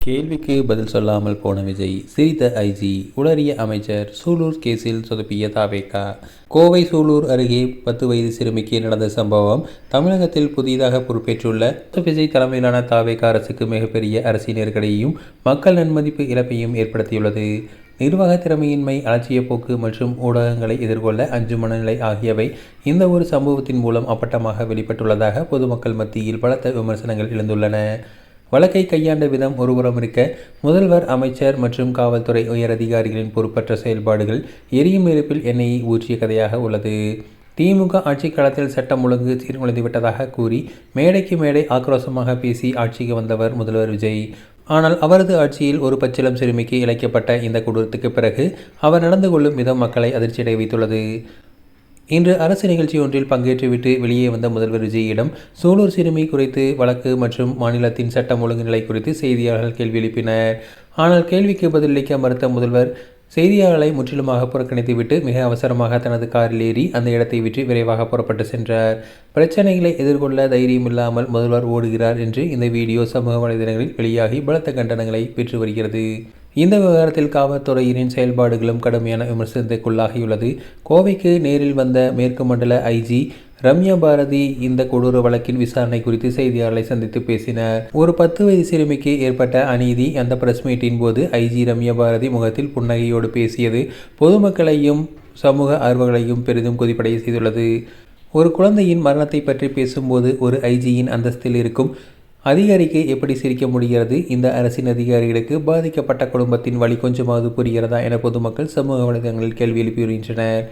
கேள்விக்கு பதில் சொல்லாமல் போன விஜய், சிரித்த ஐஜி, உளறிய அமைச்சர், சூலூர் கேஸில் சொதப்பிய தாவேகா. கோவை சூலூர் அருகே 10 வயது சிறுமிக்கு நடந்த சம்பவம் தமிழகத்தில் புதிதாக பொறுப்பேற்றுள்ள விஜய் தலைமையிலான தாவேகா அரசுக்கு மிகப்பெரிய அரசியல் நெருக்கடியையும் மக்கள் நன்மதிப்பு இழப்பையும் ஏற்படுத்தியுள்ளது. நிர்வாக திறமையின்மை, அலட்சிய போக்கு மற்றும் ஊடகங்களை எதிர்கொள்ள அஞ்சும் மனநிலை ஆகியவை இந்த ஒரு சம்பவத்தின் மூலம் அப்பட்டமாக வெளிப்பட்டுள்ளதாக பொதுமக்கள் மத்தியில் பலத்த விமர்சனங்கள் எழுந்துள்ளன. வழக்கை கையாண்ட விதம் ஒருபுறம் இருக்க, முதல்வர், அமைச்சர் மற்றும் காவல்துறை உயரதிகாரிகளின் பொறுப்பற்ற செயல்பாடுகள் எரியும் நெருப்பில் எண்ணெயை ஊற்றிய கதையாக உள்ளது. திமுக ஆட்சிக் காலத்தில் சட்டம் ஒழுங்கு சீர்குலைந்துவிட்டதாக கூறி மேடைக்கு மேடை ஆக்ரோஷமாக பேசி ஆட்சிக்கு வந்தவர் முதல்வர் விஜய். ஆனால் அவரது ஆட்சியில் ஒரு பச்சிளம் சிறுமிக்கு இழைக்கப்பட்ட இந்த கொடூரத்துக்கு பிறகு அவர் நடந்து கொள்ளும் விதம் மக்களை அதிர்ச்சியடைய வைத்துள்ளது. இன்று அரசு நிகழ்ச்சி ஒன்றில் பங்கேற்றுவிட்டு வெளியே வந்த முதல்வர் விஜயிடம் சூலூர் சிறுமி குறித்து வழக்கு மற்றும் மாநிலத்தின் சட்டம் ஒழுங்கு நிலை குறித்து செய்தியாளர்கள் கேள்வி எழுப்பினர். ஆனால் கேள்விக்கு பதிலளிக்க மறுத்த முதல்வர் செய்தியாளர்களை முற்றிலுமாக புறக்கணித்துவிட்டு மிக அவசரமாக தனது காரில் ஏறி அந்த இடத்தை விட்டு விரைவாக புறப்பட்டு சென்றார். பிரச்சனைகளை எதிர்கொள்ள தைரியம் இல்லாமல் முதல்வர் ஓடுகிறார் என்று இந்த வீடியோ சமூக வலைதளங்களில் வெளியாகி பலத்த கண்டனங்களை பெற்று வருகிறது. இந்த விவகாரத்தில் காவல்துறையினரின் செயல்பாடுகளும் கடுமையான விமர்சனத்திற்குள்ளாகியுள்ளது. கோவைக்கு நேரில் வந்த மேற்கு மண்டல ஐஜி ரம்யா பாரதி இந்த கொடூர வழக்கின் விசாரணை குறித்து செய்தியாளர்களை சந்தித்து பேசினார். ஒரு 10 வயது சிறுமிக்கு ஏற்பட்ட அநீதி. அந்த பிரஸ் மீட்டின் போது ஐஜி ரம்யா பாரதி முகத்தில் புன்னகையோடு பேசியது பொதுமக்களையும் சமூக ஆர்வலர்களையும் பெரிதும் கொதிப்படைய செய்துள்ளது. ஒரு குழந்தையின் மரணத்தை பற்றி பேசும்போது ஒரு ஐஜியின் அந்தஸ்தில் இருக்கும் அதிகாரிக்கு எப்படி சிரிக்க முடிகிறது? இந்த அரசின் அதிகாரிகளுக்கு பாதிக்கப்பட்ட குடும்பத்தின் வழி கொஞ்சமாவது புரிகிறதா என பொதுமக்கள் சமூக வலைதளங்களில் கேள்வி எழுப்பி வருகின்றனர்.